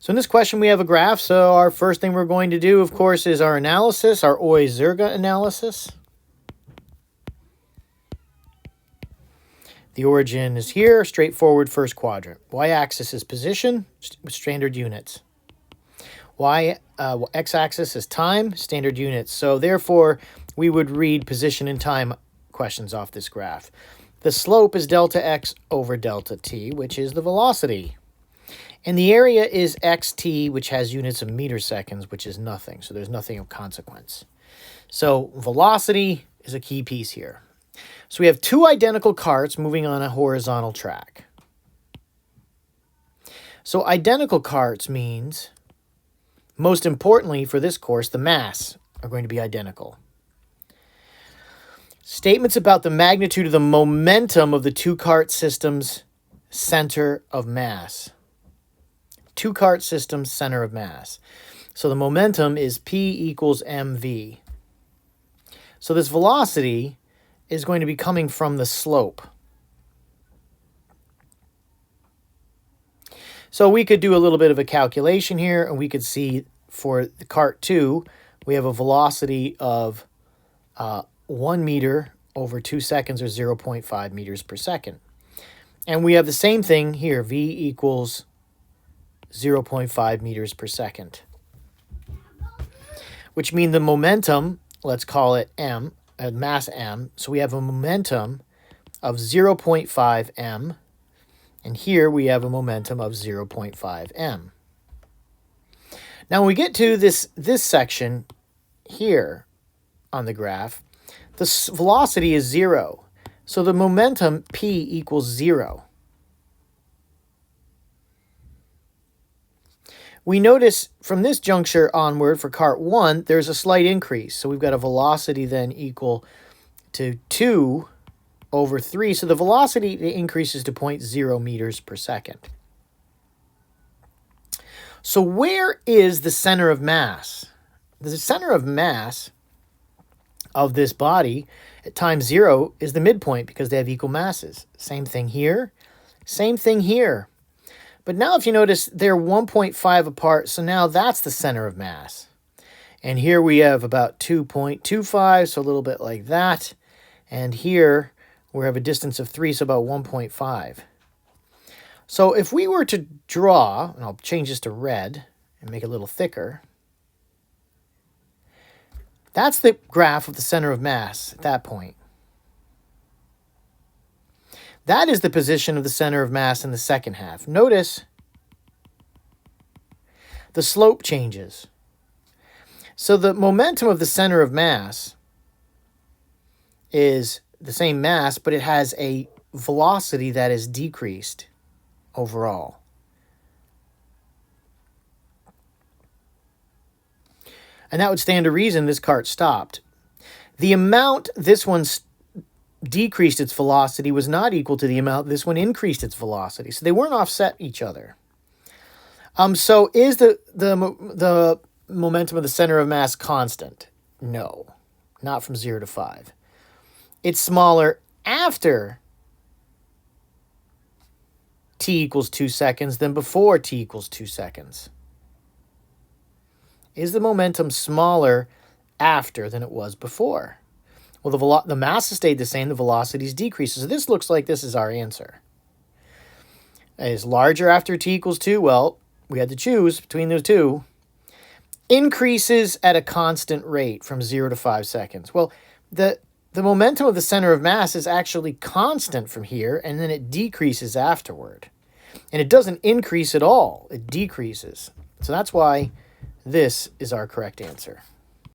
So in this question, we have a graph. So our first thing we're going to do, of course, is our analysis, our Oy-Zerga analysis. The origin is here, straightforward first quadrant. Y-axis is position with standard units. X-axis is time, standard units. So therefore, we would read position and time questions off this graph. The slope is delta x over delta t, which is the velocity. And the area is xt, which has units of meter seconds, which is nothing. So there's nothing of consequence. So velocity is a key piece here. So we have two identical carts moving on a horizontal track. So identical carts means, most importantly for this course, the mass are going to be identical. Statements about the magnitude of the momentum of the two-cart system's center of mass. Two-cart system center of mass. So the momentum is P equals mv. So this velocity is going to be coming from the slope. So we could do a little bit of a calculation here, and we could see for the cart 2, we have a velocity of 1 meter over 2 seconds, or 0.5 meters per second. And we have the same thing here, V equals 0.5 meters per second. Which means the momentum, let's call it m, mass m. So we have a momentum of 0.5 m. And here we have a momentum of 0.5 m. Now when we get to this section here on the graph, the velocity is 0. So the momentum P equals 0. We notice from this juncture onward for cart 1, there's a slight increase. So we've got a velocity then equal to 2 over 3. So the velocity increases to 0.0 meters per second. So where is the center of mass? The center of mass of this body at time 0 is the midpoint because they have equal masses. Same thing here. Same thing here. But now if you notice, they're 1.5 apart, so now that's the center of mass. And here we have about 2.25, so a little bit like that. And here we have a distance of 3, so about 1.5. So if we were to draw, and I'll change this to red and make it a little thicker, that's the graph of the center of mass at that point. That is the position of the center of mass in the second half. Notice the slope changes. So the momentum of the center of mass is the same mass, but it has a velocity that is decreased overall. And that would stand to reason this cart stopped. The amount this one decreased its velocity was not equal to the amount this one increased its velocity. So they weren't offset each other. So is the momentum of the center of mass constant? No, not from 0 to 5. It's smaller after t equals 2 seconds than before t equals 2 seconds. Is the momentum smaller after than it was before? Well, the mass has stayed the same, the velocities decreases. So this looks like this is our answer. Is larger after t equals 2? Well, we had to choose between those two. Increases at a constant rate from 0 to 5 seconds. Well, the momentum of the center of mass is actually constant from here, and then it decreases afterward. And it doesn't increase at all. It decreases. So that's why this is our correct answer.